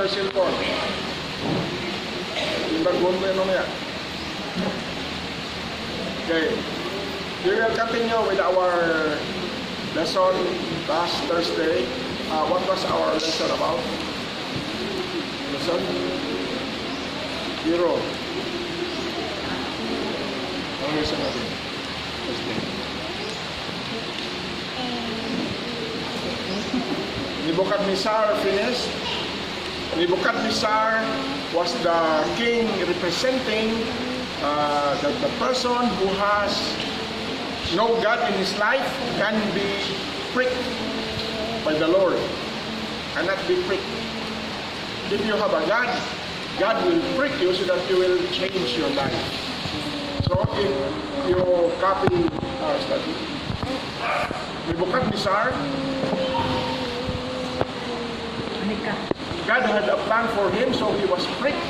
cellphone. Ibagon mo yun mamaya. Okay. We will continue with our lesson last Thursday. What was our lesson about? Lesson? Zero. Ang lesson natin? Thursday. Nebuchadnezzar finished. Nebuchadnezzar was the king representing the person who has no God in his life can be pricked by the Lord. Cannot be pricked. If you have a God, God will prick you so that you will change your life. So if you copy our study, Nebuchadnezzar, God had a plan for him, so he was pricked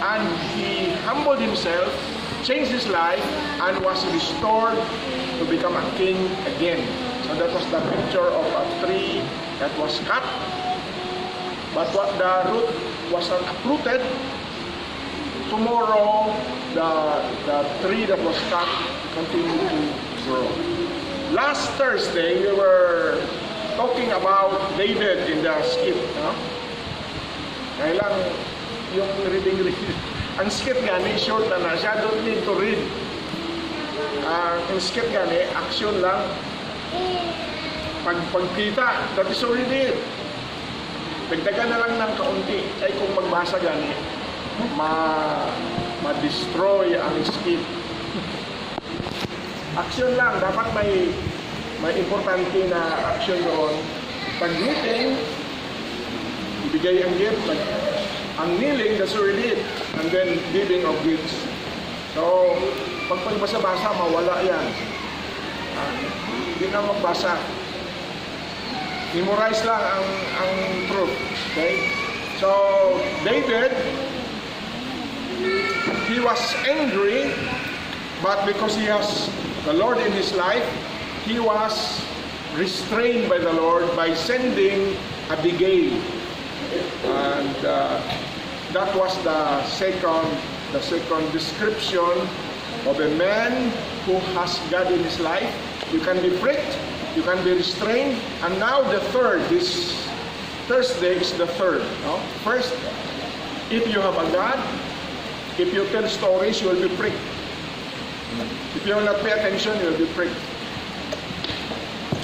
and he humbled himself, changed his life, and was restored to become a king again. So that was the picture of a tree that was cut, but what the root was not uprooted. Tomorrow, the tree that was cut continued to grow. Last Thursday, we were talking about David in the skit. No? Kailang yung reading. Ang skit gani, short na siya, don't need to read. Ang skit gani, action lang. Pagkita, that is already it. Dagdagan na lang ng kaunti. Ay kung magbasa gani, ma-destroy ang skit. Action lang, dapat may importante na action doon. Pag meeting, ibigay ang gift. Ang kneeling, that's already it. And then giving of gifts. So, pag pagbasa-basa, mawala yan. Hindi na magbasa. Memorize lang ang truth. Okay? So, David, he was angry, but because he has the Lord in his life, he was restrained by the Lord by sending Abigail. And that was the second description of a man who has God in his life. You can be pricked, you can be restrained, and now the third, this Thursday is the third. No? First, if you have a God, if you tell stories, you will be pricked. If you will not pay attention, you will be pricked.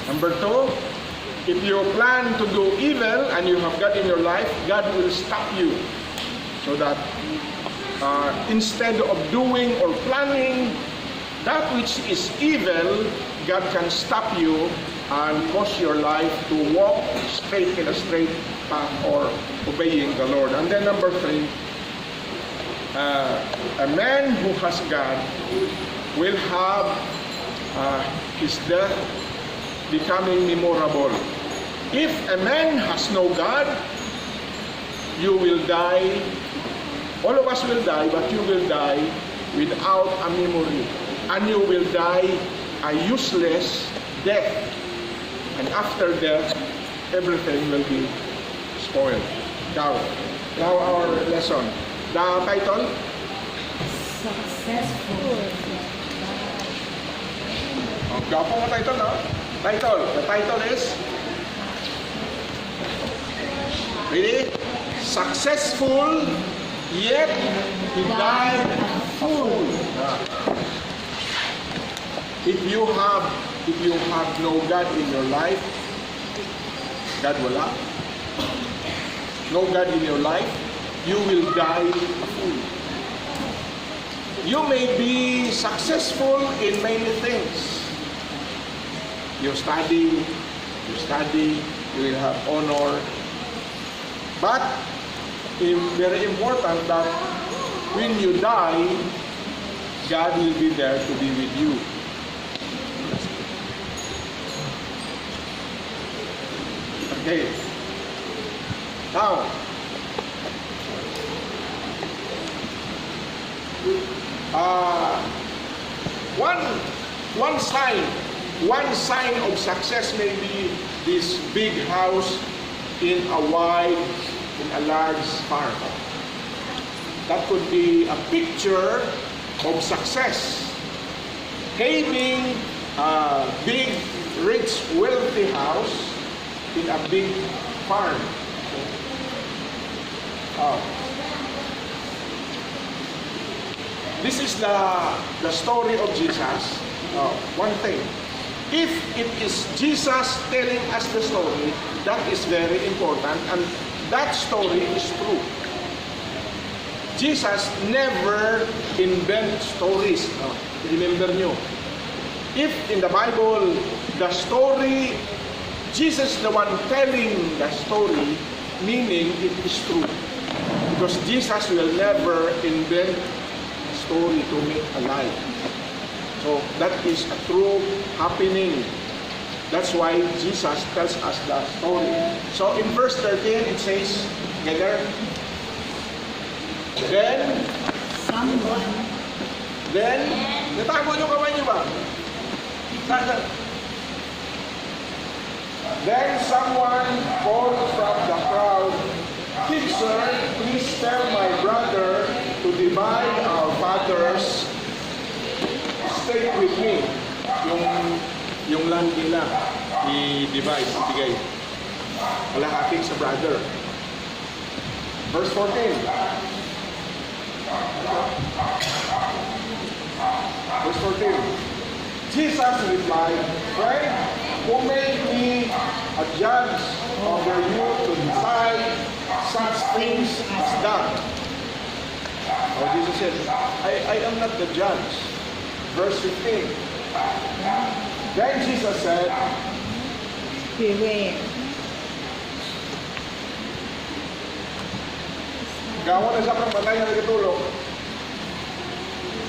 Number two, if you plan to do evil and you have God in your life, God will stop you. So that instead of doing or planning that which is evil, God can stop you and cause your life to walk straight in a straight path or obeying the Lord. And then number three, a man who has God will have his death becoming memorable. If a man has no God, you will die. All of us will die, but you will die without a memory. And you will die a useless death. And after death, everything will be spoiled. Now our lesson. The title? Successful. Gapo mo title, no? Title. The title is? Ready? Successful, yet he died a fool. If you have no God in your life, God will not. No God in your life, you will die a fool. You may be successful in many things. You study, you will have honor. But it's very important that when you die, God will be there to be with you. Okay. Now, one sign of success may be this big house in a wide in a large farm. That could be a picture of success. Having a big, rich, wealthy house in a big farm. This is the story of Jesus. One thing. If it is Jesus telling us the story, that is very important, and that story is true. Jesus never invent stories. Remember nyo, if in the Bible, the story, Jesus is the one telling the story, meaning it is true. Because Jesus will never invent a story to make a lie. So that is a true happening. That's why Jesus tells us the story. So in verse 13, it says, together, Then, natago nyo kamay nyo ba? Then someone called from the crowd, "Teacher, please tell my brother to divide our father's estate with me." Yung land nila, i-divide, ibigay. Kalahati sa brother. Verse 14. Verse 14. Jesus replied, "Friend, who made me a judge over you to decide such things as that?" Jesus said, I am not the judge. Verse 15. Then Jesus said, "Beware." gawa na siya ng batay na nagtulog.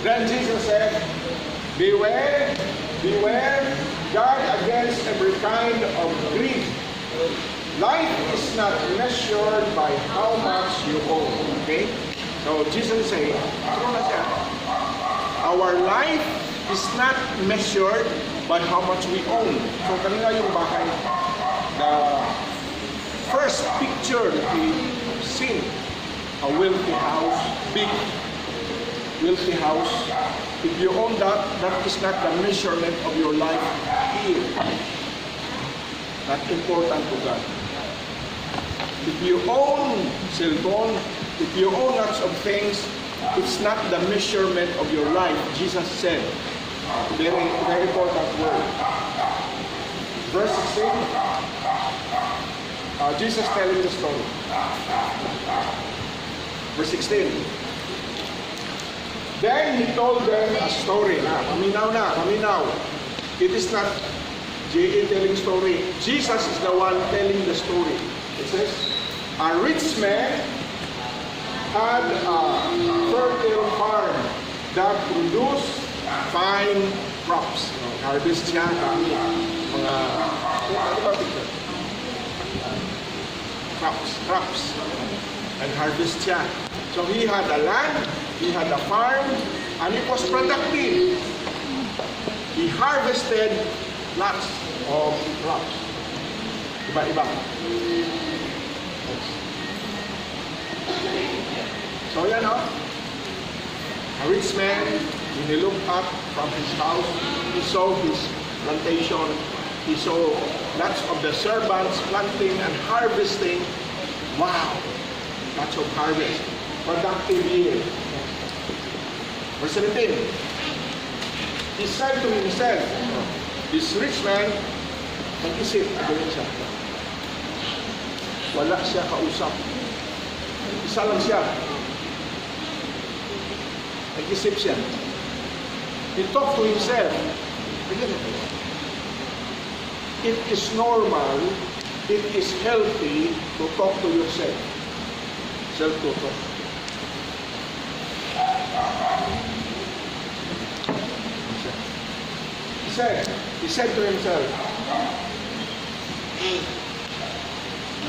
Then Jesus said, Beware, guard against every kind of greed. Life is not measured by how much you own. Okay? So Jesus is saying, true na siya. Our life is not measured by how much we own. So kanina yung bahay, the first picture that we seen, a wealthy house, big wealthy house. If you own that, that is not the measurement of your life here. Not important to God. If you own cell phone, if you own lots of things, it's not the measurement of your life. Jesus said, very, very important word. Verse 16, Jesus telling the story. Verse 16. Then he told them a story. Paminaw. It is not J.A. telling story. Jesus is the one telling the story. It says, a rich man had a fertile farm that produced fine crops. Harvest siya kami. Crops. And harvest siya. So he had a land, he had a farm, and it was productive. He harvested lots of crops. Iba-iba. So yan o. A rich man, when he looked up from his house, he saw his plantation. He saw lots of the servants planting and harvesting. Wow! Lots of harvest. Productive year. Verse 17. He said to himself, this rich man, nag-isip, gawin siya. Wala siya kausap. Isa lang siya. Nag-isip siya. He talked to himself. It is normal, it is healthy to talk to yourself. Self-talk. He said to himself,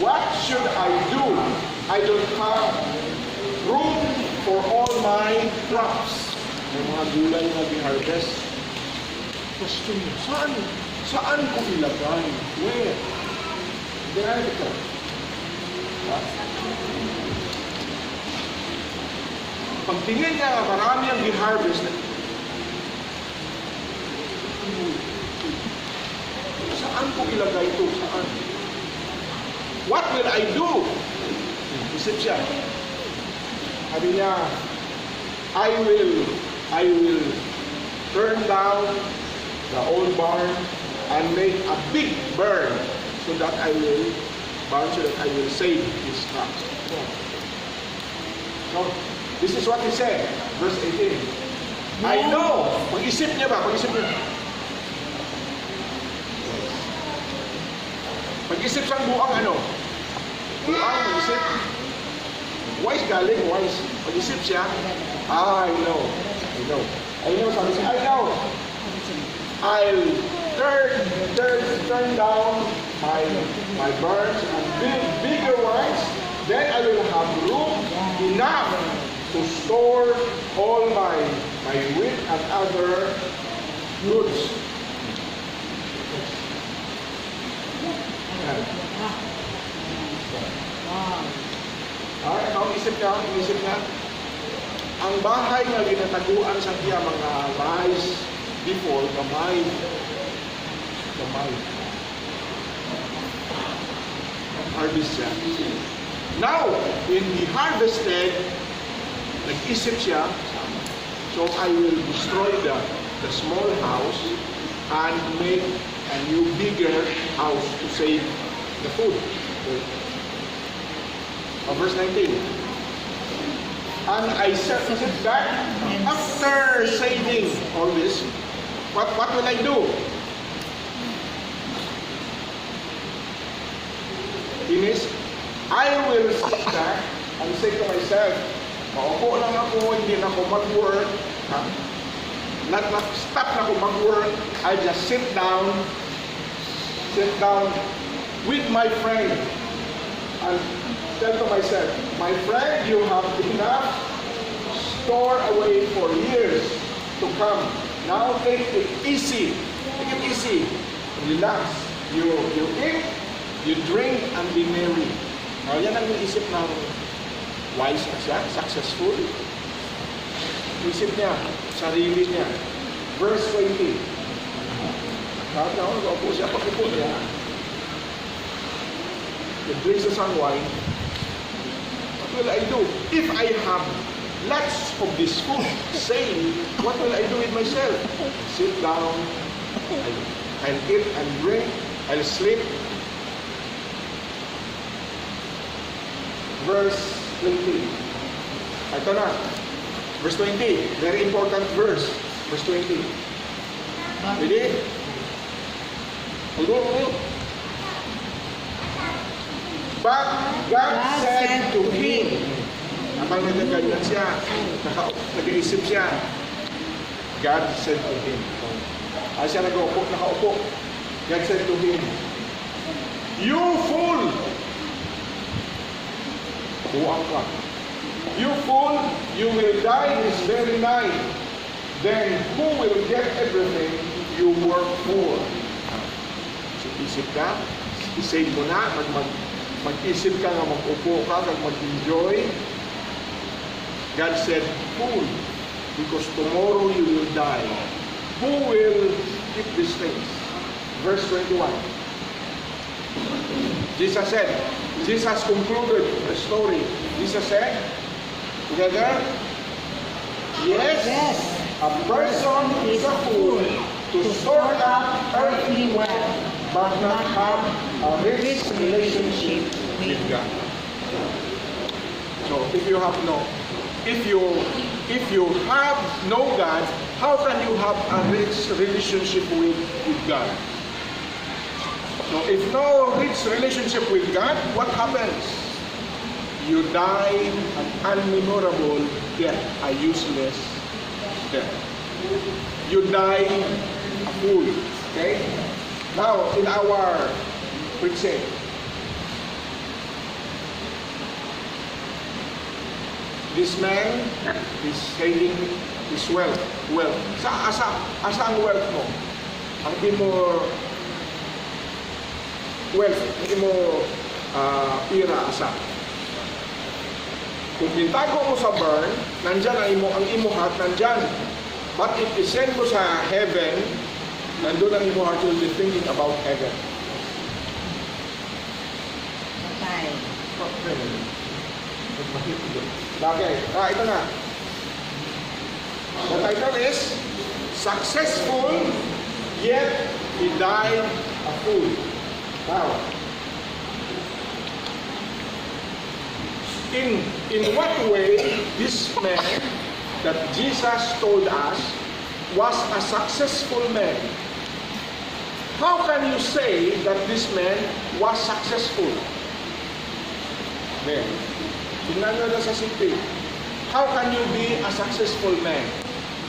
what should I do? I don't have room for all my crops. May mga gulay na di-harvest. Question mo, saan ko ilagay? Where? There ito. Pagtingin niya nga marami ang gi-harvest, saan ko ilagay ito? Saan? What will I do? Isip siya. Sabi niya, I will turn down the old barn and make a big barn so that I will save this crops. So, this is what he said, verse 18. I know. Pag-isip niya ba? Pag-isip niya. Pag-isip siyang buang ano? Buang, pag-isip. Wise galing, wise. Pag-isip siya, I know. Sabi siya, I know. I'll turn down my barns and build bigger ones. Then I will have room enough to store all my wheat and other goods. Ang isip niya, ang bahay nga ginataguan sa kaya mga rice before, gamay. Harvest siya. Now, when he harvested, nag-isip siya, so I will destroy the small house and make a new bigger house to save the food. Verse 19. And I set back after saving all this. What will I do? Finish. I will sit back and say to myself, maupo lang ako, hindi na ako mag-work. Stop na ako mag-work. I just sit down with my friend and tell to myself, my friend, you have enough store away for years to come. Now take it easy. Take it easy. Relax. You eat, you drink, and be merry. Yan ang isip ng wise na siya, successful. Isip niya, sarili niya. Verse 20. Kahit na ako, po siya, pag-upo niya. He drinks the sun wine. What will I do? If I have lots of this food, say, what will I do with myself? Sit down, I'll eat and drink, I'll sleep. Verse 20. Ito na. Verse 20. Very important verse. Verse 20. Ready? Hold. But God said to him, habang nagkaganyan siya, nag-iisip siya, God said to him. Ay siya nakaupo. God said to him, you fool! Buwang ka. You fool, you will die this very night. Then who will get everything you work for? So, isip ka, isave mo na, mag-isip ka nga, mag-upo ka, mag-enjoy. God said, fool, because tomorrow you will die. Who will keep these things? Verse 21. Jesus concluded the story. Jesus said, together, yes, a person is a fool to store up earthly wealth, but not have a rich relationship with God. So, if you have no God, how can you have a rich relationship with God? So, if no rich relationship with God, what happens? You die an unmemorable death, a useless death. You die a fool. Okay? Now, in our preaching, this man is saving his wealth. Asa ang wealth mo? Ang di mo wealth, hindi mo pira asa. Kung itago mo sa barn, nandyan ang imo heart, nandyan. But if isend mo sa heaven, nandun ang imo heart, you'll be thinking about heaven. Patay. Bakit? Ito na. The title is Successful, Yet He Died a Fool. Now, in what way this man that Jesus told us was a successful man? How can you say that this man was successful? There. Tingnan nyo na sa CP. How can you be a successful man?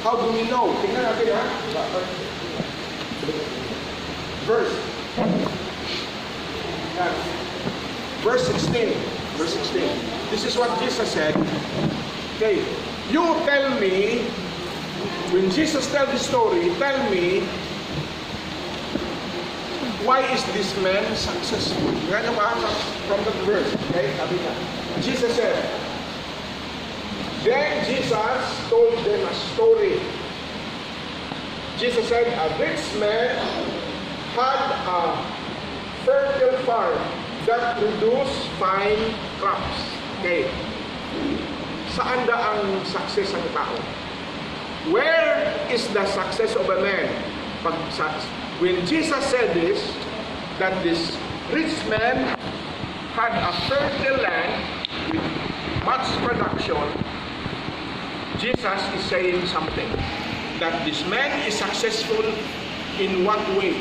How do we know? Tingnan natin ha. Verse. Verse 16. Verse 16. This is what Jesus said. Okay. You tell me, when Jesus tell this story, tell me, why is this man successful? Tingnan nyo ba from that verse? Okay, sabi niya. Jesus said, then Jesus told them a story. Jesus said, a rich man had a fertile farm that produced fine crops. Okay. Saan da ang success ng tao? Where is the success of a man? When Jesus said this, that this rich man had a fertile land with much production, Jesus is saying something. That this man is successful in what way?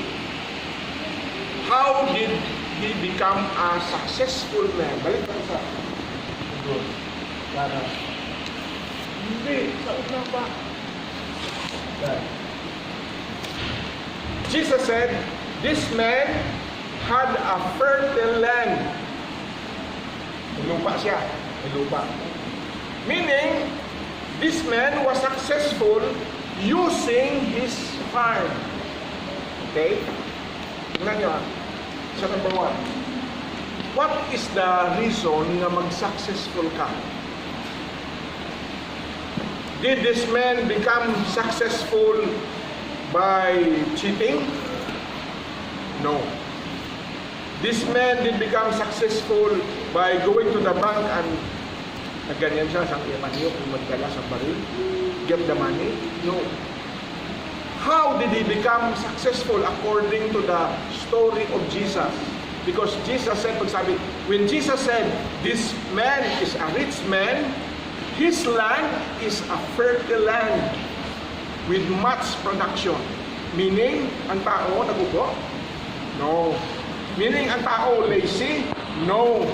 How did he become a successful man? Balik pa sa para. Hindi, sa una pa. Jesus said, this man had a fertile land. May lupa siya. May lupa. Meaning, this man was successful using his farm. Okay? Tingnan nyo ha. Sa number 1. What is the reason na mag-successful ka? Did this man become successful by cheating? No. This man did become successful by going to the bank and ganyan siya, sang imaniyok, magdala sa baril, get the money? No. How did he become successful according to the story of Jesus? Because Jesus said, when Jesus said, this man is a rich man, his land is a fertile land with much production. Meaning, ang tao nagugo? No. Meaning, ang tao lazy? No.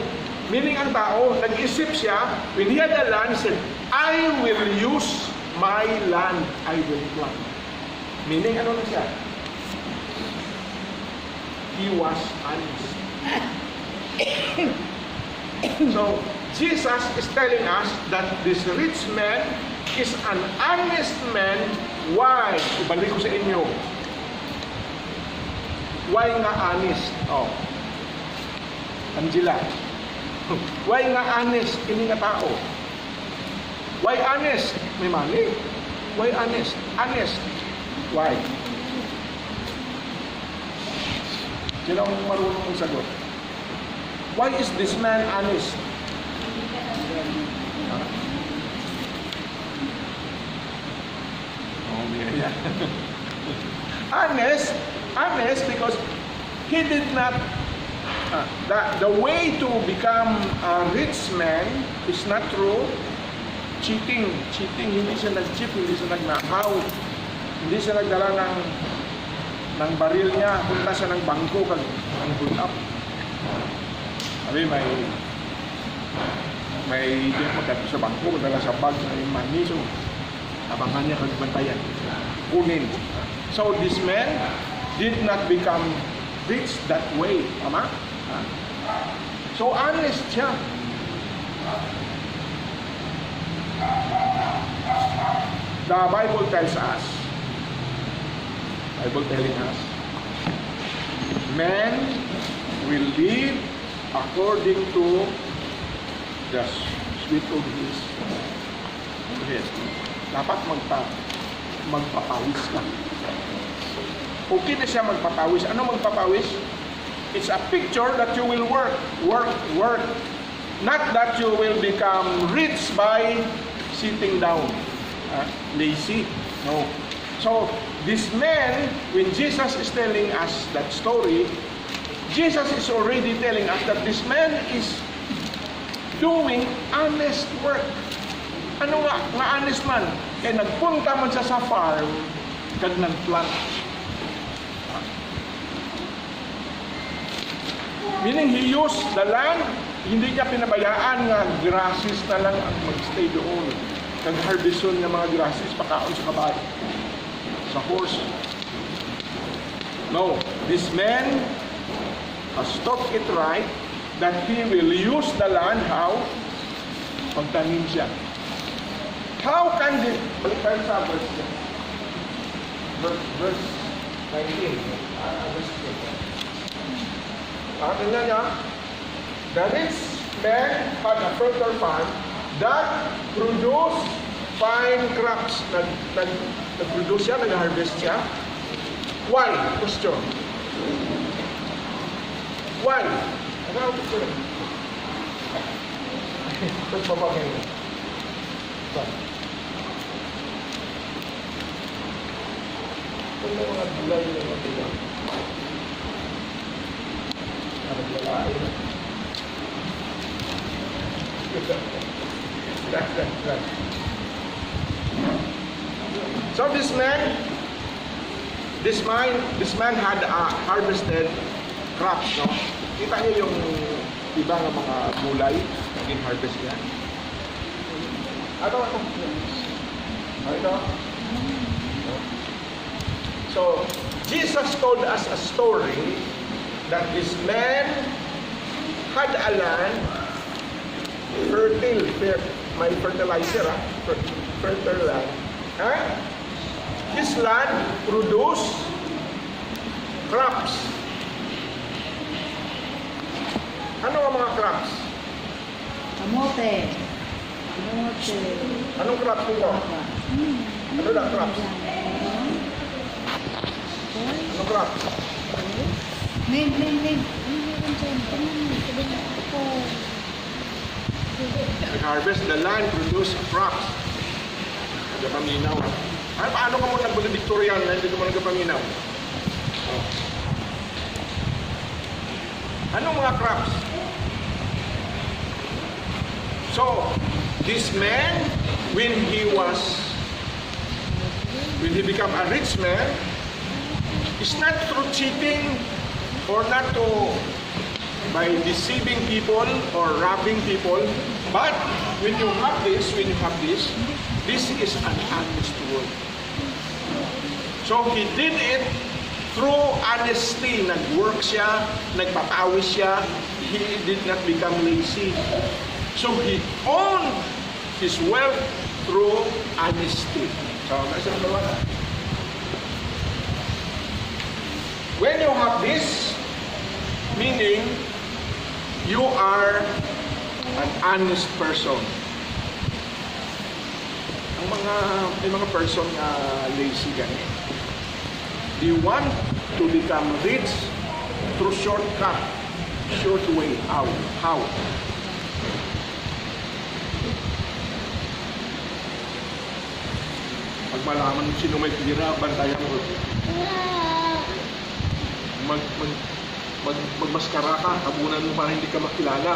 Meaning, ang tao, nag-isip siya, when he had a land, he said, I will use my land, I will plant. Meaning, ano na siya? He was honest. So, Jesus is telling us that this rich man is an honest man. Why? Ibalik ko sa inyo. Why nga honest? Oh. Angela. Why nga honest? Ini nga tao. Why honest? May money. Why honest? Honest. Why? Sino ang marunong mong sagot? Why is this man honest? Honest because he did not the way to become a rich man is not through cheating. Hindi siya nag-cheat, hindi siya nagnakaw, hindi siya nagdala ng baril niya, punta siya ng bangko kag ang pull up. Sabi may di magdala sa bangko, magdala sa bag na yung money, so abangan niya kag bantayan. Kunin. So this man did not become rich that way. Tama? So honest siya. The Bible tells us, telling us, man will live according to the sweat of his head. Dapat magpapawis ka. Okay na siya magpapawis. Ano magpapawis? It's a picture that you will work. Not that you will become rich by sitting down, lazy. No. So, this man, when Jesus is telling us that story, Jesus is already telling us that this man is doing honest work. Ano nga honest man? Kaya nagpunta man siya sa farm, kag nagplant. Meaning, he used the land, hindi niya pinabayaan nga grasses na lang ang magstay doon. Nag-harveston ng mga grasses, pakaon sa kabayo, sa horse. No, this man has taught it right that he will use the land how? Pagtanim siya. How can this, balik tayo sa verse 19. Verse 19. Tingnan niya, the rich man had a fertile farm that produced fine crops. Nag-produce siya, nag-harvest siya. Why? Question. Why? Ano ang gusto rin? Tapos babagay mo. Kung may mga gulay na mga so this man had harvested crops, no? Kita niyo yung ibang mga gulay naging harvest niya. Ano? So Jesus told us a story that this man had a land, fertile, may fertilizer, fertile land. This land produced crops. Ano ang mga crops? Kamote. Anong crops nito? Ano na crops? Anong crops? Ning. Nag-harvest the land, produce crops. Nagpaminaw. Ay, paano ka mo nag-Victorian na hindi ka mo nagpaminaw? Anong mga crops? So, this man, when he became a rich man, it's not through cheating or not by deceiving people or robbing people, but when you have this, this is an honest work. So he did it through honesty. Nag-work siya, nagpapawis siya, he did not become lazy. So he owned his wealth through honesty. So, when you have this, meaning you are an honest person. May mga person na lazy gani. They want to become rich through shortcut, short way. How? Pag malaman sino may pira, bantayan mo. Magmaskara ka, tabunan mo para hindi ka makilala.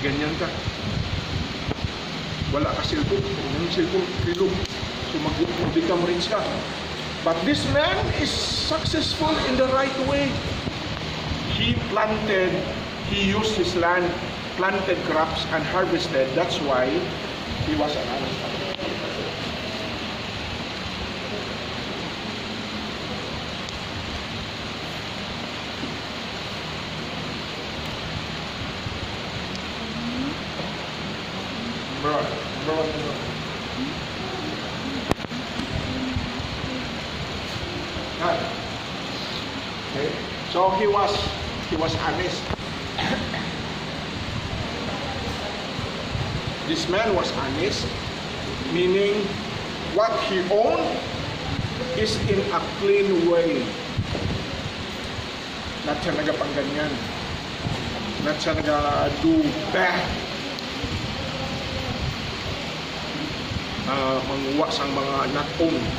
Ganyan ka. Wala ka cellphone. Yung cellphone, kilog. So mag-become rich ka. But this man is successful in the right way. He used his land, planted crops and harvested. That's why he was an honest man. Bro. Okay. So he was honest. this man was honest, meaning what he owned is in a clean way. Not siya nagapangganyan. Not siya naga-do bad. Manguwa sang mga not owned.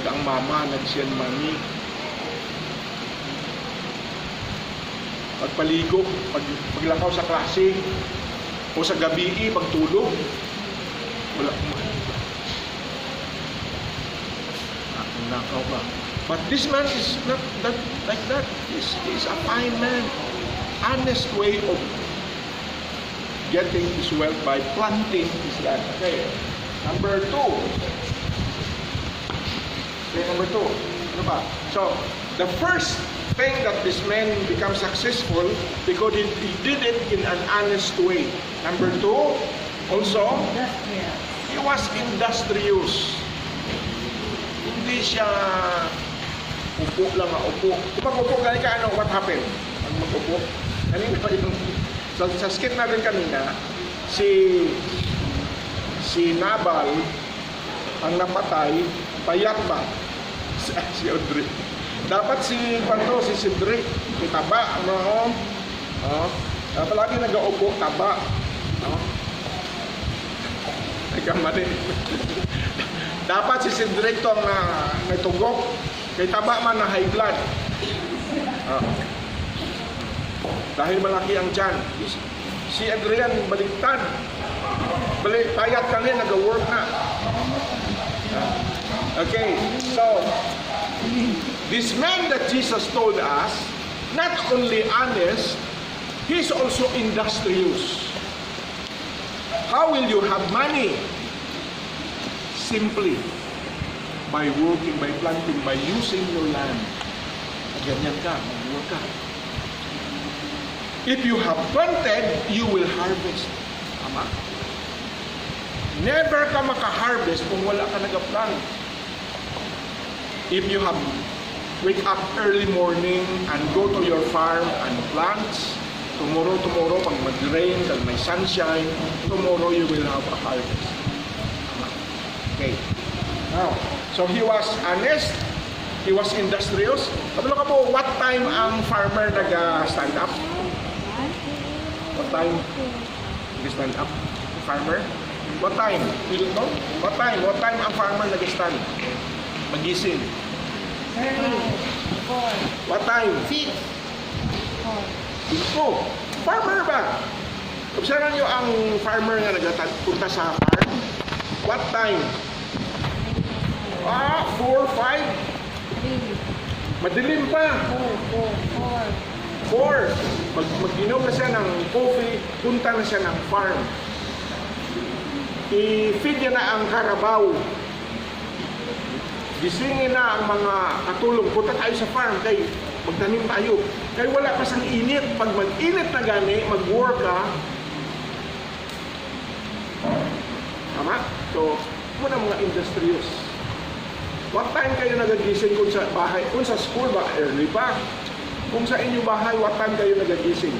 Ang mama nagsiyan mami. Pagpaligo, paglakaw sa klase, o sa gabi, pagtulog, wala kumain. Nakaw ba? But this man is not that like that. He's a fine man. Honest way of getting his wealth by planting his land. Okay. Number 2. Okay, number 2. Ano ba? So, the first thing that this man becomes successful because he did it in an honest way. Number 2, also, Industrial. he was industrious. Hindi siya upo lang, upo. Kung mag-upo, gani ka, ano, what happened? Pag mag-upo, kanina pa yung, sa skit natin kanina, si Nabal, ang napatay, payat ba? Si Audrey. Dapat si Cedric, may taba, ano, palagi nag-uupo, taba. Nagkamali. Dapat si Cedric to ang natugok, kay taba man na high blood. Dahil malaki ang tiyan. Si Adrian baliktad. Payat kami, nag-work na. Okay, so, this man that Jesus told us, not only honest, he's also industrious. How will you have money? Simply, by working, by planting, by using your land. Ganyan ka, mag-work ka. If you have planted, you will harvest. Tama? Never ka maka-harvest kung wala ka nag-plant. If you have wake up early morning and go to your farm and plant, tomorrow, pag mag-rain, pag may sunshine, tomorrow you will have a harvest. Okay. Now, so he was honest, he was industrious. Kabalo ka po, what time ang farmer nag-stand up? What time nag-stand up? Farmer? What time? You don't know? What time? What time ang farmer nag-stand? Magising. 4. What time? 6. 4. Ito. Farmer ba? Observan nyo ang farmer na nagpunta sa farm. What time? 4, 5. Madilim pa. 4. Mag-inom na siya ng coffee, punta na siya ng farm. I-feed niya na ang karabaw. Gisingin na ang mga katulong. Punta tayo sa farm, kay magtanim tayo. Kaya wala pa sang init. Pag mag-init na gani, mag-work ka. Tama? So, muna mga industrious. What time kayo nagagising kung sa bahay? Kung sa school ba, early pa. Kung sa inyong bahay, what time kayo nagagising?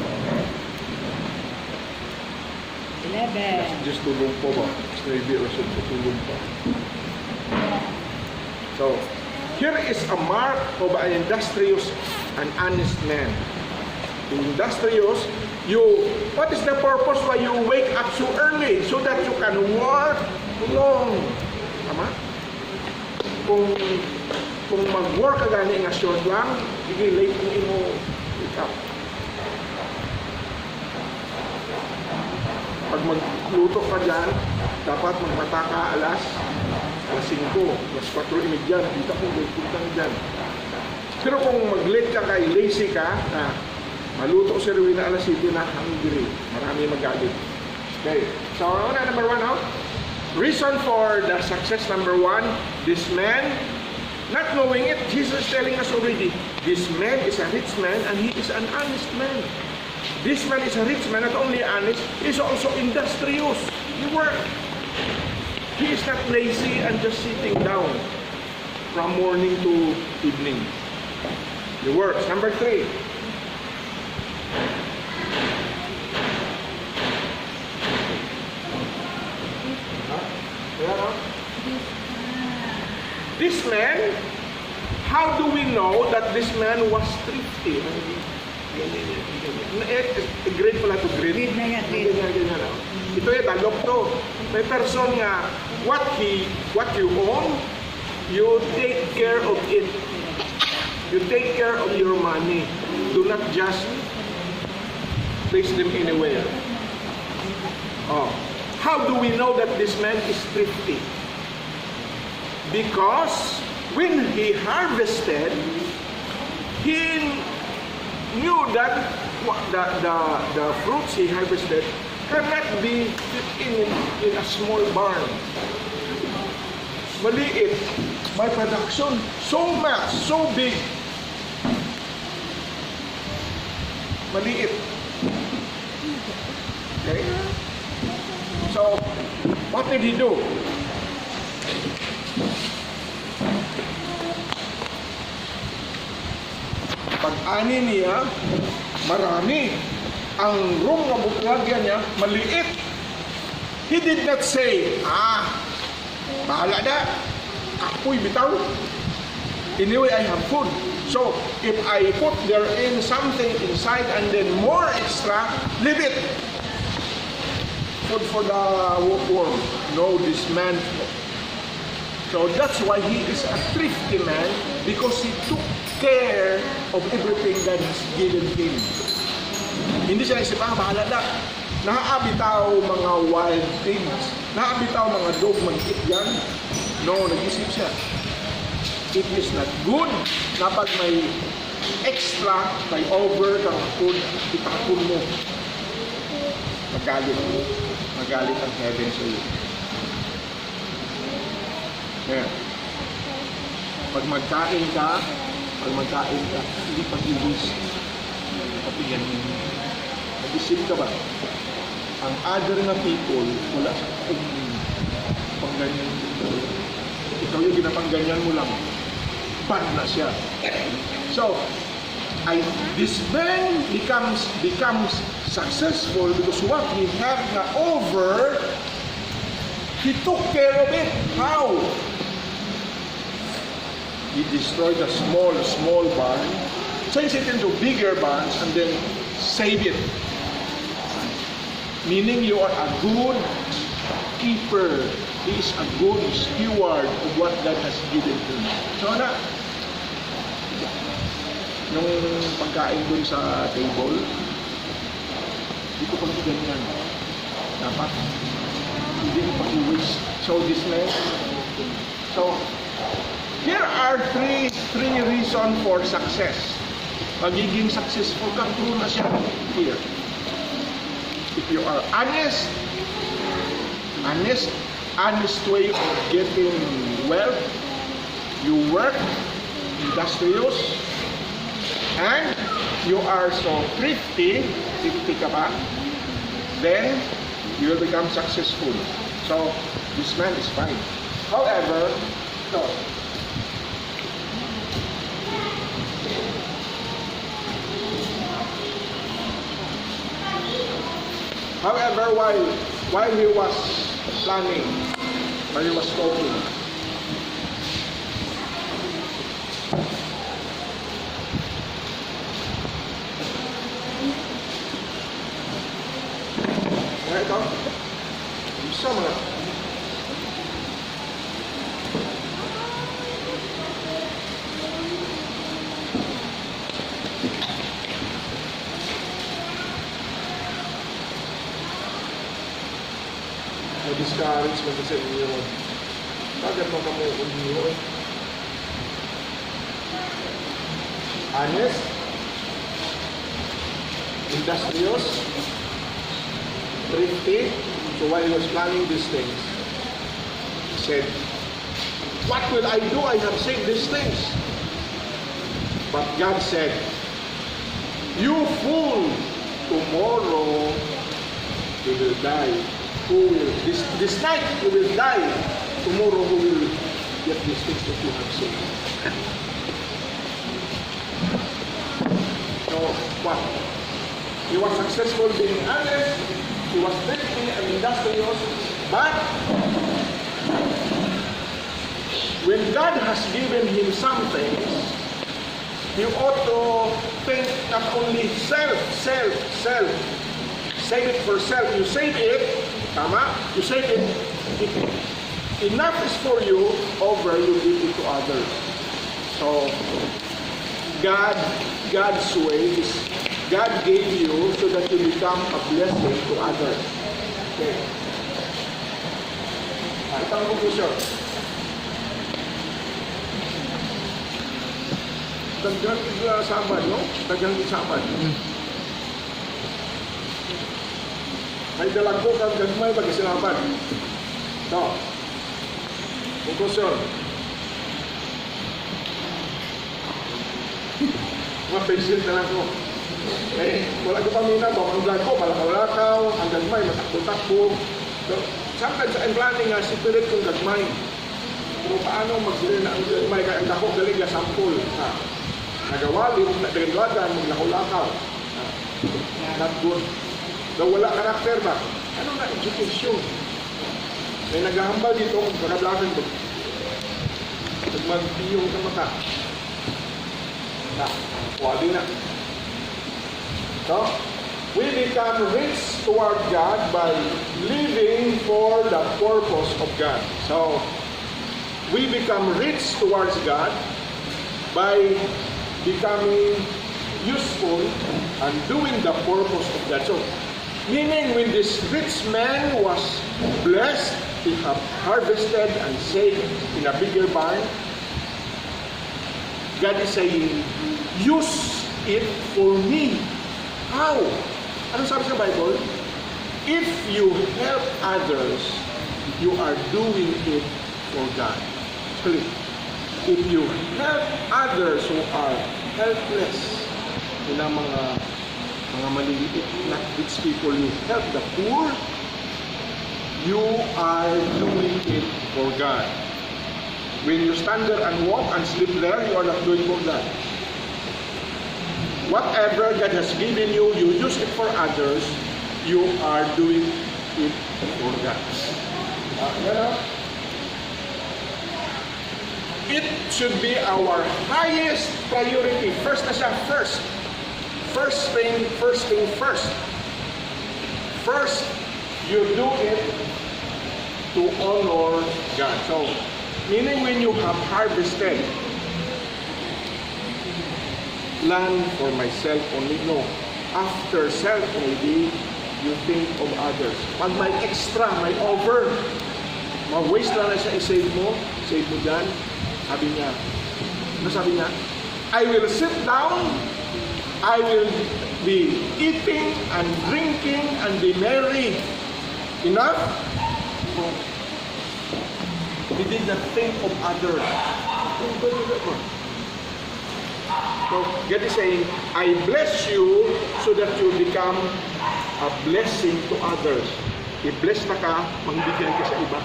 11. Just tulong po ba? Maybe or so tulong po. So, here is a mark of an industrious and honest man. Industrious, what is the purpose why you wake up so early? So that you can work long. Tama? Kung mag-work ka gani nga short lang, sige, late mo imo wake up. Pag magluto ka dyan, dapat magmata ka alas 5, alas 4:30, nakita ko, punta ka dyan. Pero kung mag-late ka kay lazy ka, maluto si Rowena alas 7 na hungry. Marami magalit. Okay, so number 1, reason for the success number 1, this man, not knowing it, Jesus is telling us already, this man is a rich man and he is an honest man. This man is a rich man, not only honest, he is also industrious. He works. He is not lazy and just sitting down from morning to evening. He works. Number 3. Ayan, no? This man, how do we know that this man was thrifty? Grade pala to, grade. Grade na yan, grade. Ganyan, no? Ito yung dalok to. May person nga, what you own, you take care of it. You take care of your money. Do not just place them anywhere. Oh. How do we know that this man is thrifty? Because when he harvested, he knew that the fruits he harvested cannot be put in a small barn. Maliit. My production so much, so big. Maliit. Okay? So, what did he do? Pag-ani niya, marami. Ang room na buklagyan niya, maliit. He did not say, bahala na. Ako'y bitaw. Anyway, I have food. So, if I put there in something inside and then more extra, leave it. Food for the worm. No, this man. So that's why he is a thrifty man, because he took care of everything that is given him. Hindi siya isip, bahala na. Naaabitaw mga wild things. Naaabitaw mga dog, mag-eat yan. No, nag-isip siya. It is not good na pag may extra, may over kang food, itapon mo. Magalit. Magalit ang heaven sa iyo. Yeah. Pag magkain ka, hindi pag-ibis. Kapigyan mo. Nag-isip ka ba? Ang other na people, wala sa pangganyan. Ikaw yung ginapangganyan mo lang. Bad na siya. So, this man becomes successful because what he had na over, he took care of it. How? He destroyed a small barn, change it into bigger barns, and then save it. Meaning you are a good keeper. He is a good steward of what God has given him. So na, yung pagkain dun sa table, hindi ko pang ganyan. Dapat hindi ko pag-waste. So this man. So, here are three reasons for success. Magiging successful ka, true na siya here. If you are honest way of getting wealth, you work, industrious, and you are so thrifty ka ba, then you will become successful. So, this man is fine. However, while he was planning, while he was talking, ito, isa mga discourage mo kasi inyo. Bakit mo kamo inyo? Honest, industrious, thrifty. So while he was planning these things, he said, what will I do? I have said these things. But God said, you fool, tomorrow you will die. Who will, this night you will die. Tomorrow who will get these things that you have said. So what? He was successful being honest. He was thrifty and industrious, but when God has given him something, he ought to think not only self. Save it for self. You save it, tama? You save it. If enough is for you, over you give it to others. So, God's way is, God gave you so that you become a blessing to others. Okay. Ito ang conclusion. Dagdag sabad, no? Dagdag sabad. May dalag ko kang gagmay pag isinabad. Ito. Conclusion. Mga pencil na lang ko. Wala ko pamina, ang vlog ko, malakaw-lakaw, ang gagmay, matakbo-takbo. So, sometimes I'm planning a separate kong gagmay. Pero paano mag-dili na ang gagmay, kaya ang dako galing na sampol. Nagawali, nagdagdagan, maglakaw-lakaw. Not good. Daw wala karakter ba? Ano na education? May naghahambal dito kung kakablakan ko. Nagmagpiyong sa mata. Wali na. So, we become rich toward God by living for the purpose of God. So, we become rich towards God by becoming useful and doing the purpose of God. So, meaning when this rich man was blessed, he have harvested and saved in a bigger barn, God is saying, use it for me. How? Ano sabi sa Bible? If you help others, you are doing it for God. Actually, if you help others who are helpless, yun ang mga maliliit, not rich people, you help the poor, you are doing it for God. When you stand there and walk and sleep there, you are not doing for God. Whatever God has given you, you use it for others, you are doing it for God. It should be our highest priority. First na siya, first. First thing first. First, you do it to honor God. So, meaning when you have harvested, land for myself only, no. After self maybe, you think of others. Pag may extra, may over, ma-waste na siya, i-save mo dyan. Sabi niya, ano sabi niya? I will sit down, I will be eating and drinking and be merry. Enough? He did not think of others. So, God is saying, I bless you so that you become a blessing to others. I-bless na ka, magbigay ka sa iba.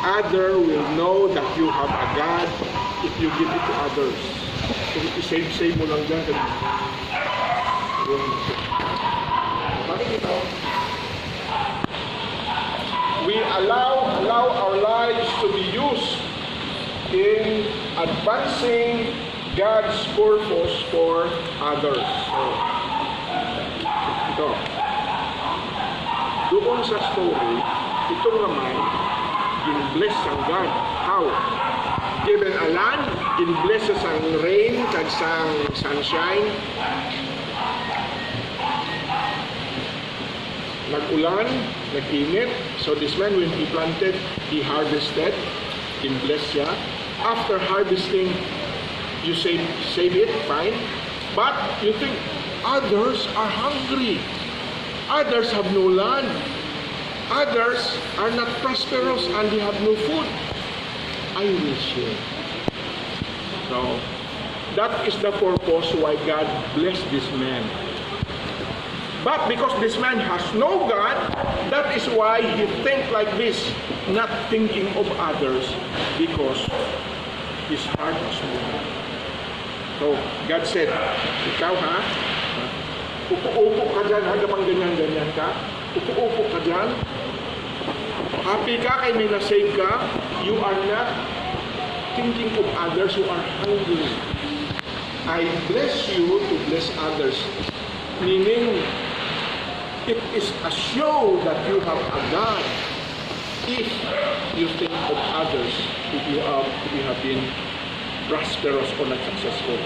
Other will know that you have a God if you give it to others. So, i-save mo lang dyan. Bakit ito? We allow our lives to be used in advancing God's purpose for others. So, ito. Doon sa story, ito naman, gin-bless ang God. How? Given a land, gin-bless ang rain, kag sang sunshine. Nag-ulan, nag-init. So this man, when he planted, he harvested, gin-bless siya. After harvesting, you save it, fine. But you think, others are hungry. Others have no land. Others are not prosperous and they have no food. I will share. So, that is the purpose why God blessed this man. But because this man has no God, that is why he think like this, not thinking of others, because his heart was small. So, God said, ikaw ha, upo-upo ka dyan ha, kapag ganyan-ganyan ka, upo-upo ka dyan, happy ka kay may na-save ka, you are not thinking of others who are hungry. I bless you to bless others. Meaning, it is a show that you have a God if you think of others, if you have been prosperous or not successful.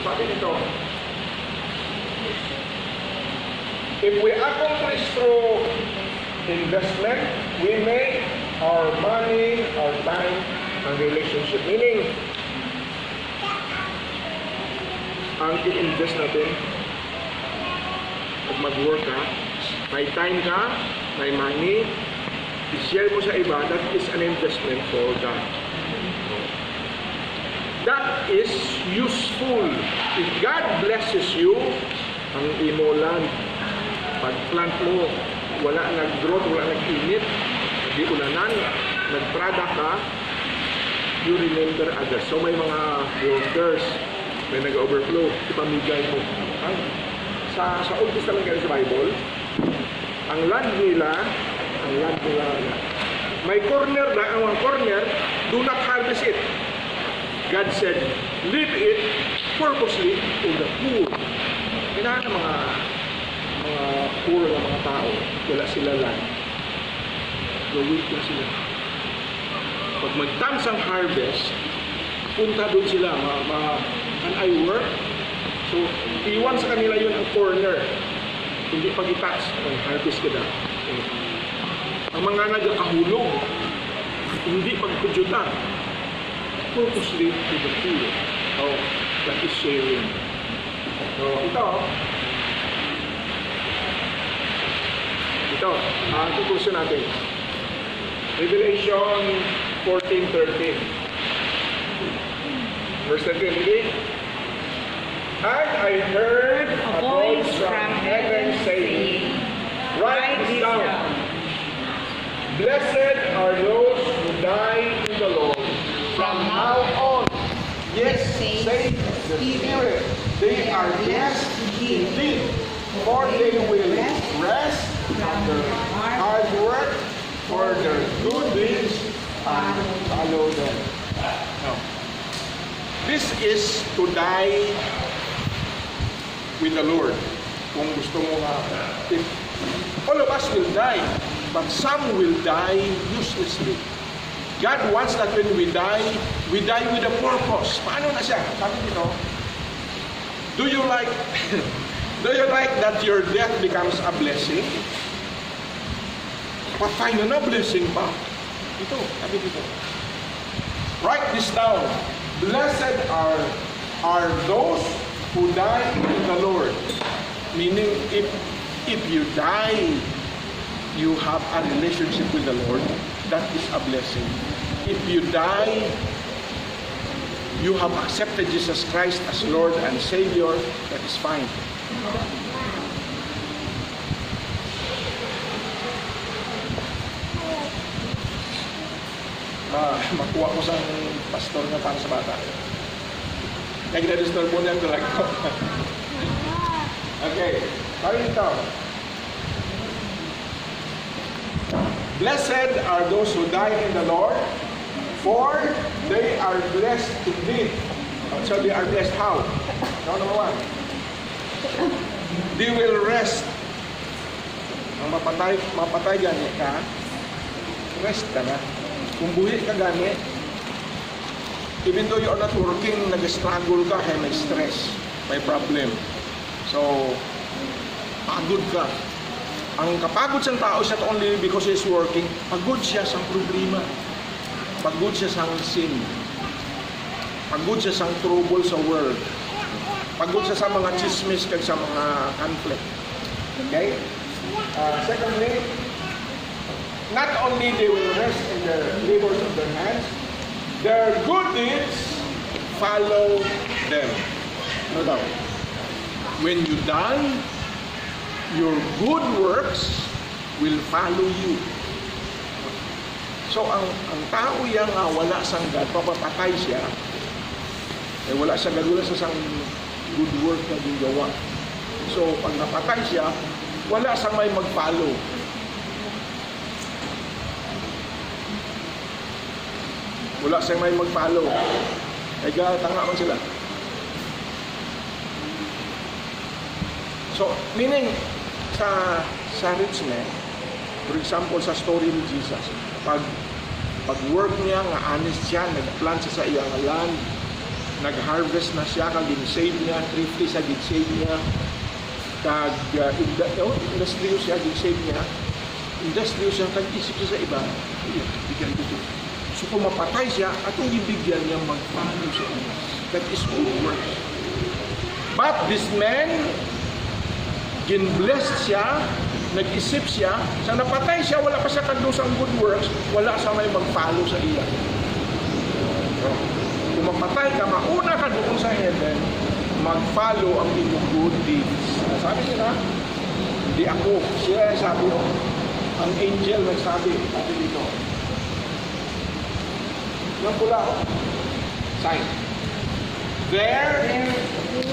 Sabi nito, if we accomplish through investment, we make our money, our time, and relationship. Meaning, ang i-invest natin, pag mag-work ka, may time ka, may money, i-share mo sa iba, that is an investment for God. That is useful. If God blesses you, ang imo land, pag-plant mo, wala nag-growth, wala nag-init, di ulanan, nag-product ka, you remember others. So may mga workers, may nag-overflow, ipamigay mo. Sa Old Testament sa Bible, ang land nila, may corner na, ang mga corner, do not harvest it. God said, leave it purposely to the poor. Kailangan ng mga poor na mga tao, wala sila land. Gawin ko sila. Pag mag-times ang harvest, punta doon sila, can I work? So, iwan sa kanila yun ang corner. Hindi pag-i-tax, harvest ka na. Ang mga nagkakahulog, hindi pagkudyutan. Purposely to the poor. Oh, that is sharing. So, ito, conclusion natin. Revelation 14:13. Verse 13, ready? And I heard a voice from heaven saying, write this down. Blessed are those who die in the Lord from now on. Yes, say the Spirit. They are blessed indeed, for they will rest from their hard work, for their good deeds and follow them. Now, this is to die with the Lord. Kung gusto mo if all of us will die, but some will die uselessly. God wants that when we die with a purpose. Paano na siya? Sabi dito, do you like that your death becomes a blessing? Pa-find na blessing pa. Ito, sabi dito. Write this down. Blessed are those who die in the Lord. Meaning, if you die, you have a relationship with the Lord. That is a blessing. If you die, you have accepted Jesus Christ as Lord and Savior. That is fine. Makuha ko sa pastor na para sa bata. Nag-register mo niyan talaga. Okay. Sabi ito. Blessed are those who die in the Lord, for they are blessed indeed. So they are blessed how? Number one. They will rest. Ang mapatay gani ka, rest ka na. Kung buhi ka gani, even though you are not working, nag-struggle ka, may stress, may problem. So, pagod ka. Ang kapagod sa tao is not only because he's working, pagod siya sa problema. Pagod siya sa sin. Pagod siya sa trouble sa world. Pagod siya sa mga chismis kag sa mga conflict. Okay? Secondly, not only they will rest in the labors of their hands, their good deeds follow them. No doubt. When you die, your good works will follow you. So, ang tao yang wala sang God, papapatay siya, wala siya gagula sa sang good work na ginagawa. So, pag napatay siya, wala sang may mag-follow. Wala siya may mag-follow. Ay tanga man sila. So, meaning, sa rich man, for example, sa story ni Jesus, pag work niya, nga honest siya, nag-plant siya sa iyang land, nag-harvest na siya, kag save niya, thrifty sa save niya, kag industrious siya, save niya, industrious siya, kag isip siya sa iba, bigyan dito. So kung mapatay siya, atong ibigyan niya mag-follow sa iba. That is good work. But this man, gin-blessed siya, nag-isip siya, sa napatay siya, wala pa siya kadusang good works, wala sa may mag-follow sa iya. So, kung mapatay ka, mauna ka doon sa heaven, mag-follow ang iyong good deeds. Sabi niya, hindi ako. Siya sabi, ang angel nagsabi, sabi dito. Yung pula ko. Sign. Their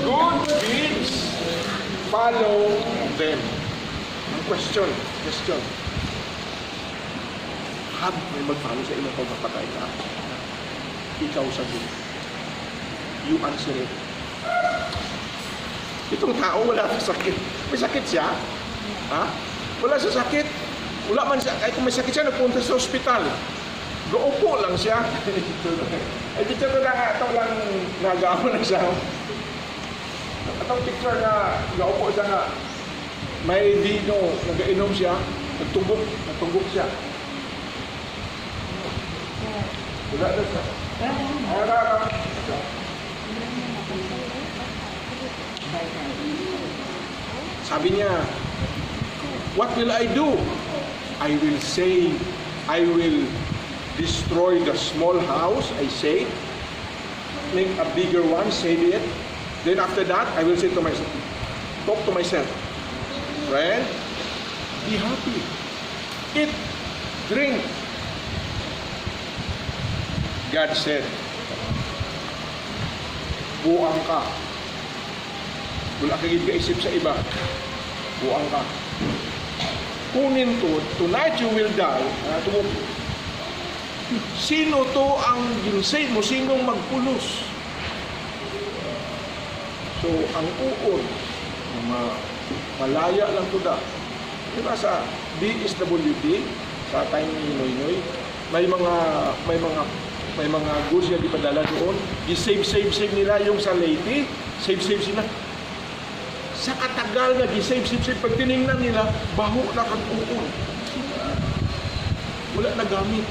good deeds follow them. Ang question. May mag-follow sa iyong pag mapatay ka. Ikaw sabi. You answer it. Itong tao wala sa sakit. May sakit siya? Ha? Wala sa sakit. Wala man siya. Ay kung may sakit siya, nagpunta sa ospital. Gaupo lang siya. Ay dito na nga, ito lang nag-aamo na siya. Itong picture na gaupo siya nga. May vino, nag-inom siya. Nagtunggok siya. Wala na siya. Wala. Sabi niya, what will I do? I will say, I will destroy the small house, I say, make a bigger one, save it. Then after that, I will say to myself, talk to myself, friend, be happy, eat, drink. God said, buang ka. Wala kang isip sa iba. Buang ka. Kunin to, tonight you will die. Sino to ang ginsay mo? Sinong magpulos? So, ang uod, malaya lang to da. Diba sa DSWD, sa time ni Noy, may mga goods na ipadala doon. I-save nila yung sa Leyte. Save sila. Sa katagal na i-save. Pag tinignan nila, baho na kang uod. Wala na gamit.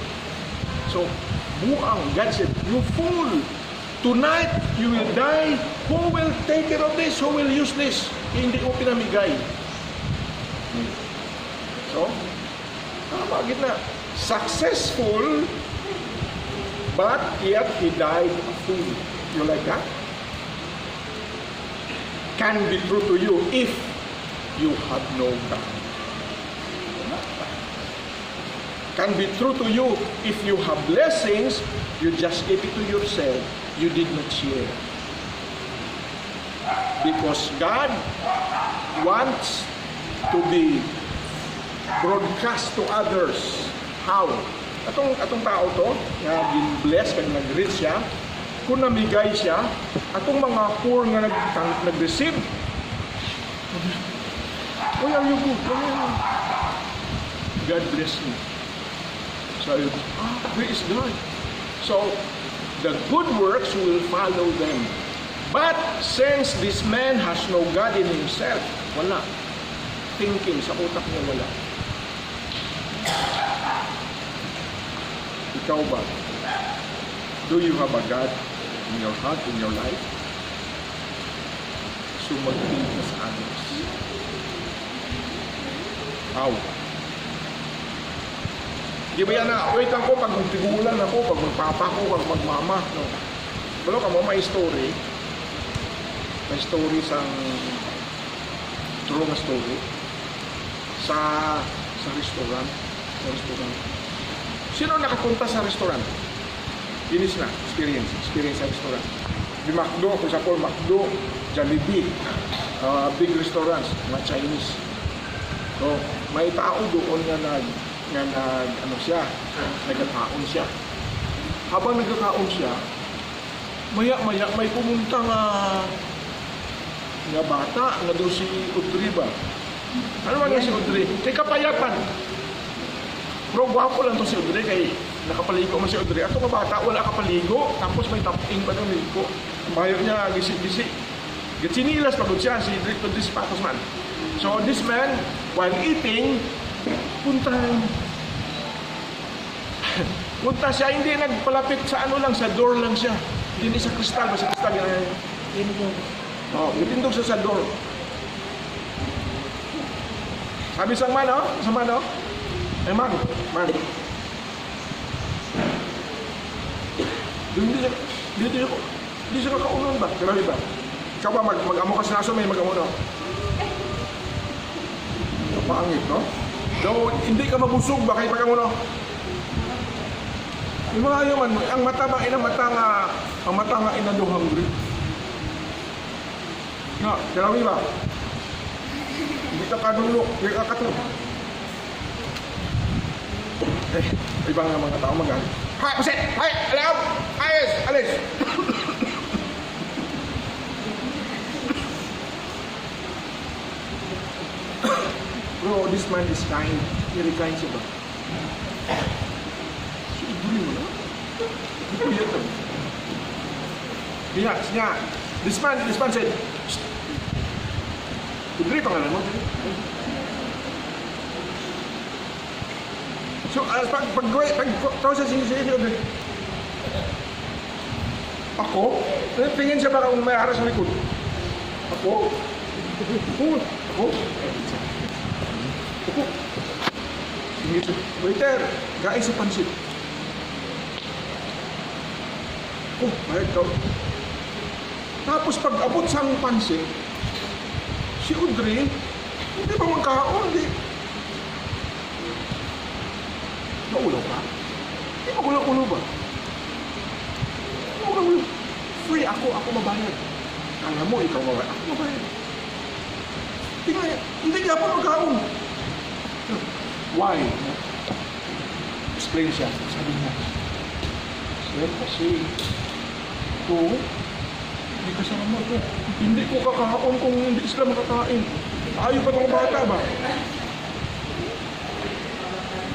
So, buang. God said, you fool. Tonight, you will die. Who will take care of this? Who will use this? Hindi ko pinamigay. So, bakit na? Successful, but yet he died a fool. You like that? Can be true to you if you have no God. Can be true to you if you have blessings, you just keep it to yourself. You did not share. Because God wants to be broadcast to others. How? Atong tao to, na bless kaya nag-reach siya, kung namigay siya, atong mga poor nga nag-receive, why are you good? God bless me. So, praise God. So, the good works will follow them. But since this man has no God in himself, wala. Thinking sa utak niya wala. Ikaw ba? Do you have a God in your heart, in your life? So mag-think sa others. How? Di ba yan na, wait ako, pag magtigulan ako, pag magpapa ko, pag magmama. No? Pero ka mo, may story. May story sa true na story. Sa restaurant. Sa restaurant. Sino nakapunta sa restaurant? Finish na. Experience sa restaurant. Di McDo, for example, McDo, Jollibee, big restaurants, mga Chinese. So, may tao doon nga nagkataon siya. habang nagkakaon siya, maya-maya may pumunta nga bata nga doon si Audrey ba? Ano ba nga si Audrey? Kay kapayatan. Pero gwapo lang to si Audrey kay nakapaligo man si Audrey. Ato nga bata, wala kapaligo. Tapos may taping pa ng liko. Bayo niya, gisi-gisi. Gitsinilas pagod siya, si Audrey Sipatos man. So this man, while eating, punta siya, hindi nagpalapit sa ano lang, sa door lang siya. Hindi sa kristal, sa kristal yan. Gitindog siya sa door. Sabi sang man, eh man. Hindi siya kakaunon ba? Grabe ba? Ikaw ba, mag-amo ka sa naso, may mag-amo na. Pangit, no? So, hindi ka mabusog ba kahit pag-amo na? Yung mga yaman, ang mata ba, ang mata nga ina do hungry. No, grabe ba? Hindi ka kadulok, hindi ka katulog. Ibang nga mga tao mag-alit. Hay, pasit! Hay! Alaw! Ayos! Alis! Bro, this man is kind. Very kind siya ba? So, ibuli mo na? Ibuli ito. Siya. This man said, ibuli pangalan mo. So, pag siya, ako? Tingin siya baka may haras sa likod. Ako? Waiter, gaay sa pansit. Bayad daw. Tapos pag abot sa pansit, si Audrey, hindi ba magkaon? Hindi. Maulaw ka? Hindi magulo-ulo ba? Magulo. Free ako mabayad. Alam mo, ikaw mabayad. Ako mabayad. Hindi niya pa magkaon. Why? Explain siya. Sabi niya, sir, kasi ito, hindi kasama ito. Hindi ko kakaon kung hindi sila makakain. Ayaw pa itong bata ba?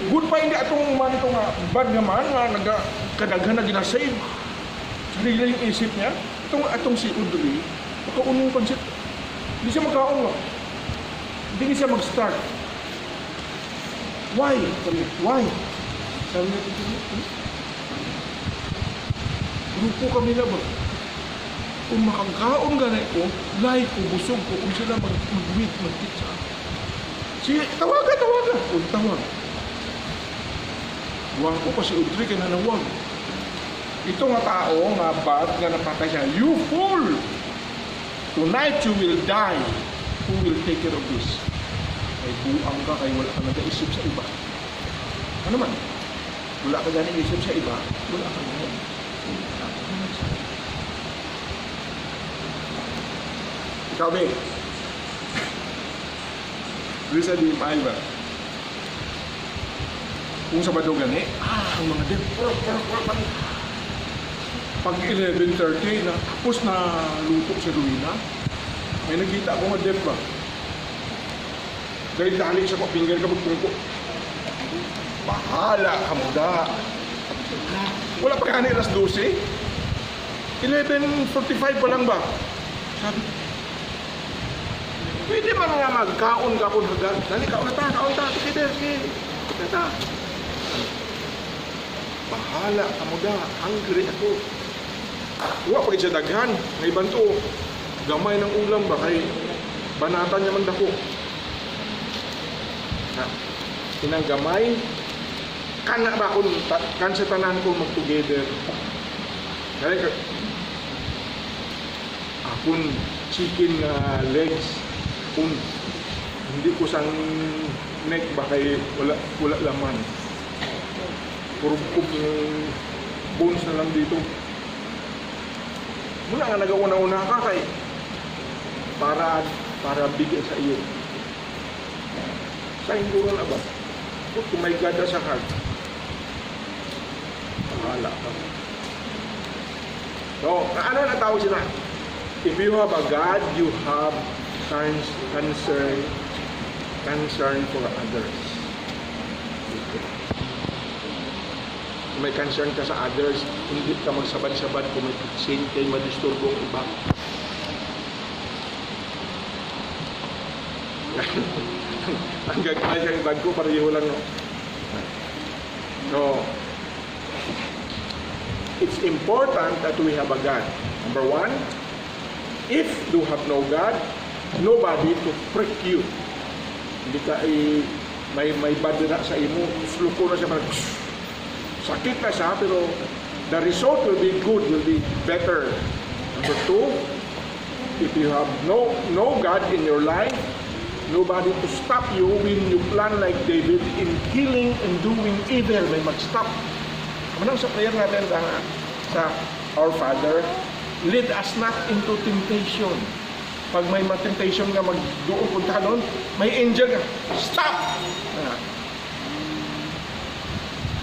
Good pa hindi atong man ito nga bad naman nga kadaghan na ginasave. Sarili yung isip niya. Atong si Audrey, makaunong pansit. Hindi siya magkaon ba? Hindi siya mag-start. Why? Why? Sabi niya, grupo kami na ba? Kung makakaon ganay ko, lahi ko, busog ko, kung sila mag-meet, mag-pizza. Sige, tawagan. Kung tawag. Huwag ko pa si Audrey kaya nanawag. Ito nga tao, nga bad, nga napatay siya, you fool! Tonight you will die. Who will take care of this? Ay buang ka, kaya wala ka nag-isip sa iba. Ano man? Wala ka gani isip sa iba, wala ka gani. Ikaw, Bing. Risa di ba? Kung Sabado gani, ang mga dev, pag 11:30 na, tapos na luto si Ruina, may nakita ako nga dev ba? Dahil dali siya ko, finger ka magtungko. Bahala ka mo da. Wala pa kani alas 12? 11:45 pa lang ba? Sabi, pwede man nga magkaon ka kung hagad. Dali, kaon ta. Sige. Bahala ka mo da. Hungry ako. Huwag pag siya daghan. May banto. Gamay ng ulam ba? Kay banatan niya man dako. Inang gamay. Kana ba kung kan sa tanan ko mag-together. Dali ka. Akong chicken legs. Kung hindi ko sang neck ba kay wala laman. Puro bones na lang dito. Muna nga nagauna-una ka kay para bigyan sa iyo. Sa induro na ba? Kung may gada sa card, bahala ka. So, ano na tawag sila? If you have a God, you have concern for others. Kung may concern ka sa others, hindi ka magsabad-sabad kung may sin kayo madisturbo ang iba. Ang gagawin sa ibag ko, pareho lang. No? So, it's important that we have a God. Number one, if you have no God, nobody to prick you. Hindi ka may badira sa imo, sluko na siya, sakit na siya, pero the result will be good, will be better. Number two, if you have no God in your life, nobody to stop you when you plan like David in killing and doing evil. May mag-stop. Manang sa prayer natin sa Our Father, lead us not into temptation. Pag may temptation nga magdoon punta doon, may angel nga, stop!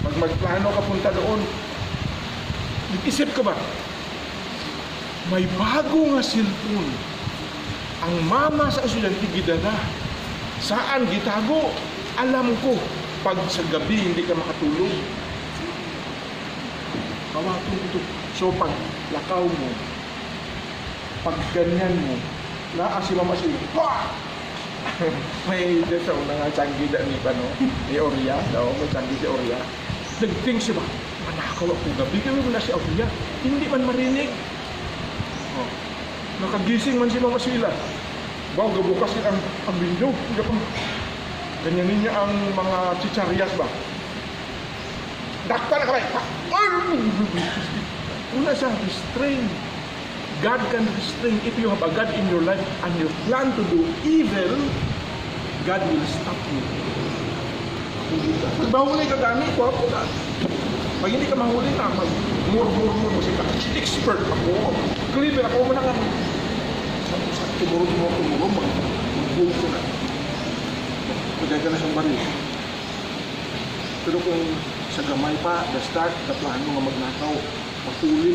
Pag magplano ka punta doon, nag-isip ka ba? May bago nga cellphone. Ang mama sa estudyante gidala. Saan gitago? Alam ko, pag sa gabi hindi ka makatulog. Kawato ito. So pag lakaw mo, pag ganyan mo, naa si mama siya, may dito nga tiyanggi ni ni Oria, daw may tiyanggi si Oria. Nag-think siya ba, manakaw ako gabi, kami mo na si Oria, hindi man marinig. Nakagising man si mama sila. Baw, gabukas niya ang window. Ganyanin niya ang mga chicharyas ba? Dakta na kamay! Una siya, restrain. God can restrain. If you have a God in your life and you plan to do evil, God will stop you. Pag mahuli ka dami, kwapo na. Pag hindi ka mahuli na, mag-mur-mur-mur mo siya. Expert ako. Clever ako. Manang tumuro, mag-bull ko na. Pagay ka na siyang baril. Pero kung sa gamay pa, the start, kaplahan mo nga magnakaw, mahuli,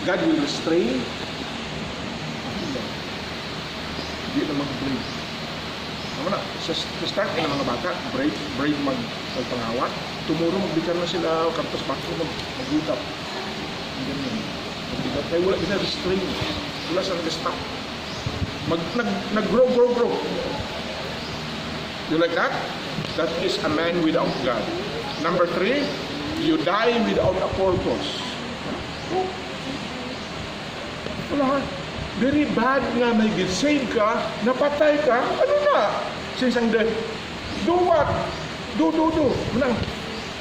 God will restrain. Hindi na mag-brave. Ano na, sa start ng mga bata, brave magpangawat. Tumuro, magbigyan na sila, kartos bako, mag-utap. Ganyan. Magbigyan. Kaya wala bisa restrain. Wala sa nag-stop. Nag-grow. You like that? That is a man without God. Number 3, you die without a purpose. Wala. Very bad nga may save ka, napatay ka, ano na? Sa isang death. Do what? Do. Manang.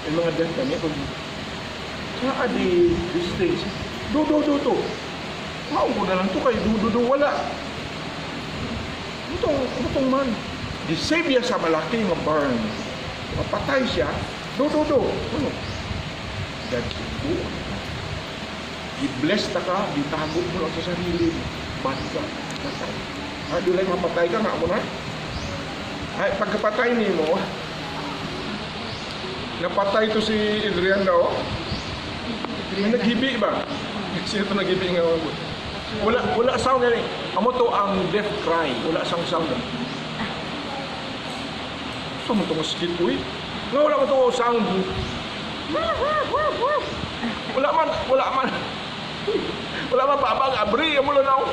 Yung mga death kami, pag these days, do. Maong ko na lang ito kay do, wala. Itong man. Di-save niya sa malaki ng burn. Mapatay siya, do. Ano? That's it. I-bless na ka, ditago mo lang sa sarili. Bad ka. Patay. Doon lang mapatay ka, nga mo na. Ay, pagkapatay ni mo, napatay to si Adrian daw. May naghibi ba? Sino ito naghibi nga? Wala sound yan eh. Amo to ang death cry. Wala sang sound. So mo itong skit ko eh. Wala mo itong sound. Wala man babang abri. Amo lang ako.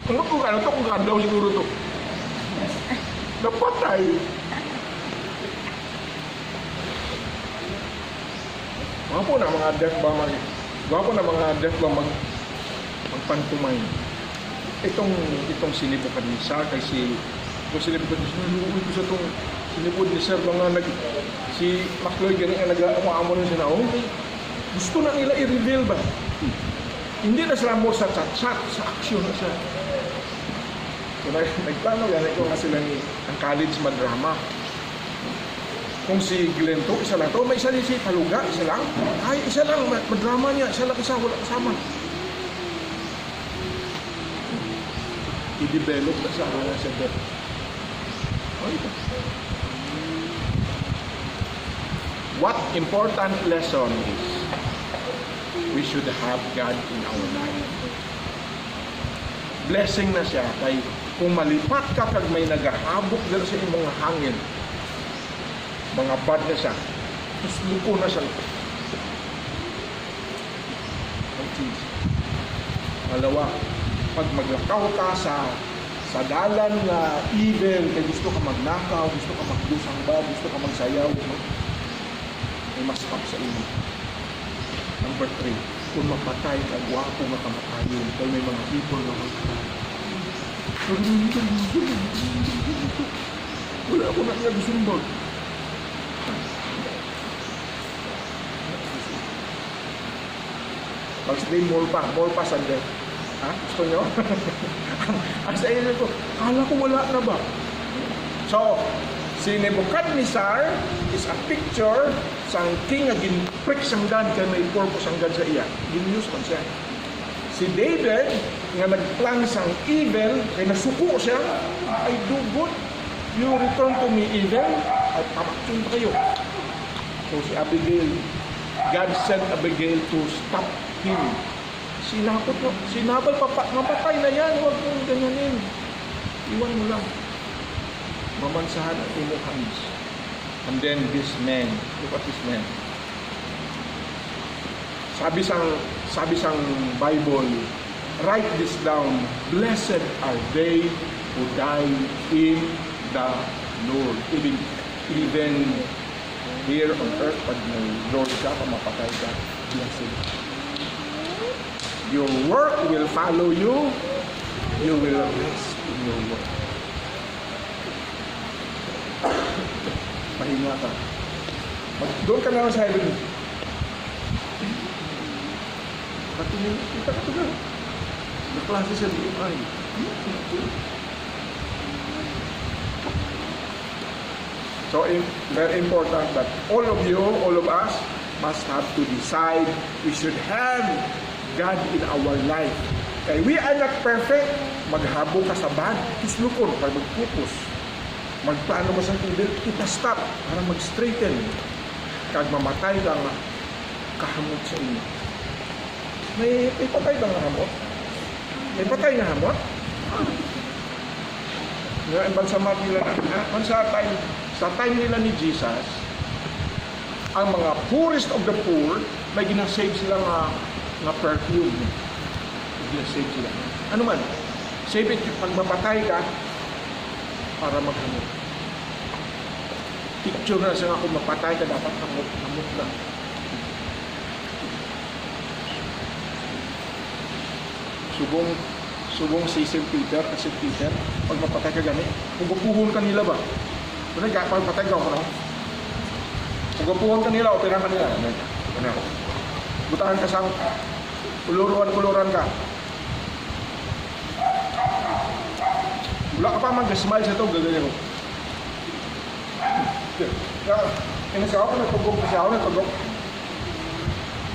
Ano kung kandaw siguro to. Napatay. Gwapo na mga death ba magpantumay. Itong sinibukan ni Sir kasi itong sinibukan ni Sir, naluwi ko sa itong sinibud ni Sir si McLeod ganyan ang nag-amo na siya na gusto na nila i-reveal ba? Hindi na sila mo sa chat, sa aksyon na siya. So nagplano yan, ito nga sila ang college madrama. Kung si Glenn to, isa lang to, may isa din si Paluga, isa lang. Ay, isa lang, madrama niya, isa lang wala kasama. I-develop na sa death. Ito. What important lesson is, we should have God in our life. Blessing na siya kay kung malipat ka kag may nagahabok dala sa imong hangin, mga bad na siya, tapos luko na siya. Oh, geez. Malawa, pag maglakaw ka sa dalan na evil, kay gusto ka magnakaw, gusto ka magdusang ba, gusto ka magsayaw, may mas stop sa imo. Number 3, kung mapatay ka, gwapo nga kamatayon, kaya may mga people na magpatay. Wala ako na nga gusumbag. Pag-stay more pa sandali. Ha? Gusto nyo? Ang sa inyo ko, kala ko wala na ba? So, si Nebuchadnezzar is a picture sang king nga ginprick sang God kaya may purpose ang God sa iya. Ginius man siya. Si David nga nagplan sang evil kaya nasuko siya. I do good. You return to me evil at pamakin pa kayo. So si Abigail, God sent Abigail to stop him. Sinakot mo, sinabal, mapatay na yan, huwag mong ganyanin. Iwan mo lang. Mamansahan at imukhans. And then this man, look at this man. Sabi sang Bible, write this down, blessed are they who die in the Lord. Even here on earth, pag may Lord ka, mapatay ka, blessed. Your work will follow you. You will rest in your work. Pahinga ka. Doon ka naman sa heaven. Patingin, kita ka ito. Naklase siya di ay. So, very important that all of you, all of us, must have to decide we should have God in our life. Kaya we are not perfect, maghabo ka sa bad, kislukon, para magpupos. Magplano mo sa evil, ipastop, para mag-straighten. Kag mamatay lang kahamot sa inyo. May patay ba nga hamot? May patay nga hamot? Ngayon, bansamat nila na, sa time nila ni Jesus, ang mga poorest of the poor, may ginasave sila nga perfume. Ginasave sila. Ano man, save it, pag mapatay ka, para maghamot. Picture na siya nga kung mapatay ka, dapat hamot lang. Subong si St. Peter, pag mapatay ka gani, kung gupuhon ka nila ba? Pag mapatay ka ako na. Kung gupuhon ka nila, operahan ka nila. Ano? Butahan ka sang kuluruan ka. Wala ka pa mag-smile sa ito, gaganyan mo. Inasya ako, nagpagok.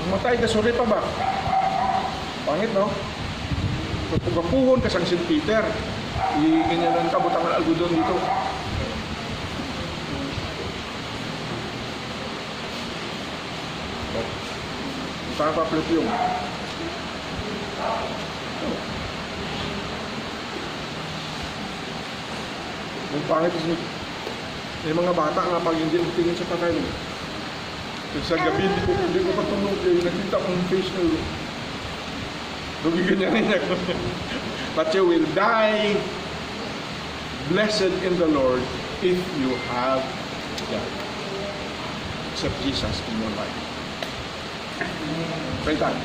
Ang matay, dasuri pa ba? Pangit, no? Pagpupuhon ka sang St. Peter, ganyan ka, butang ang algodon dito. Butang pa perfume. Yung pangit is may mga bata nga pag hindi tingin sa patay. Kasi sa gabi, hindi ko patulog. Nakita kong face na ganyan rin ako. But you will die blessed in the Lord if you have God. Accept Jesus in your life. Pray tayo.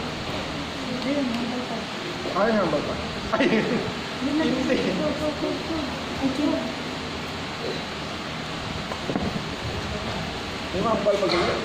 Ay, hambal pa. Ay, hindi. Yung hambal pa ganyan.